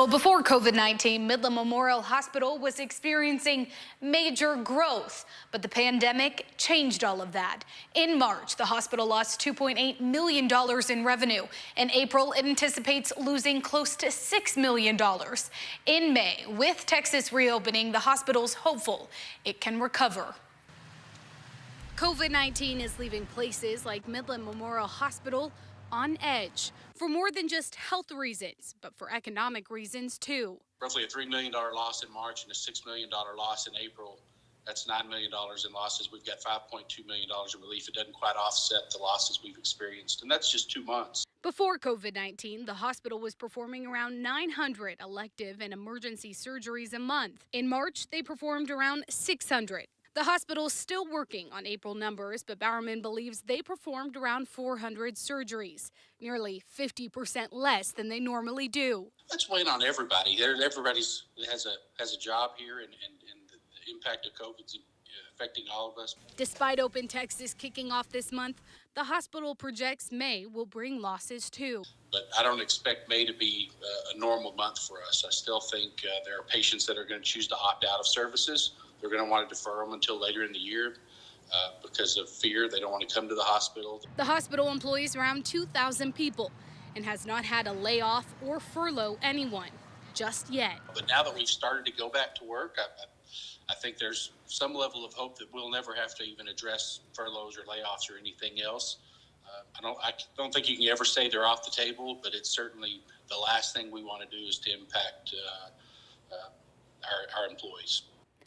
Well, before COVID-19, Midland Memorial Hospital was experiencing major growth, but the pandemic changed all of that. In March, the hospital lost $2.8 million in revenue. In April, it anticipates losing close to $6 million. In May, with Texas reopening, the hospital's hopeful it can recover. COVID-19 is leaving places like Midland Memorial Hospital on edge for more than just health reasons, but for economic reasons too. Roughly a $3 million loss in March and a $6 million loss in April. That's $9 million in losses. We've got $5.2 million in relief. It doesn't quite offset the losses we've experienced, and that's just 2 months. Before COVID-19, the hospital was performing around 900 elective and emergency surgeries a month. In March, they performed around 600. The hospital's still working on April numbers, but Bowerman believes they performed around 400 surgeries, nearly 50% less than they normally do. That's weighing on everybody. Everybody has a job here, and the impact of COVID's affecting all of us. Despite Open Texas kicking off this month, the hospital projects May will bring losses too. But I don't expect May to be a normal month for us. I still think there are patients that are going to choose to opt out of services. They're going to want to defer them until later in the year because of fear. They don't want to come to the hospital. The hospital employs around 2,000 people and has not had a layoff or furlough anyone just yet. But now that we've started to go back to work, I think there's some level of hope that we'll never have to even address furloughs or layoffs or anything else. I don't think you can ever say they're off the table, but it's certainly the last thing we want to do is to impact our employees.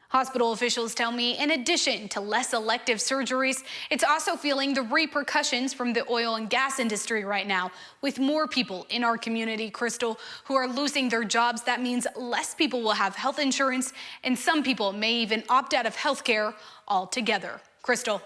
Hospital officials tell me in addition to less elective surgeries, it's also feeling the repercussions from the oil and gas industry right now. With more people in our community, Crystal, who are losing their jobs, that means less people will have health insurance, and some people may even opt out of health care altogether. Crystal.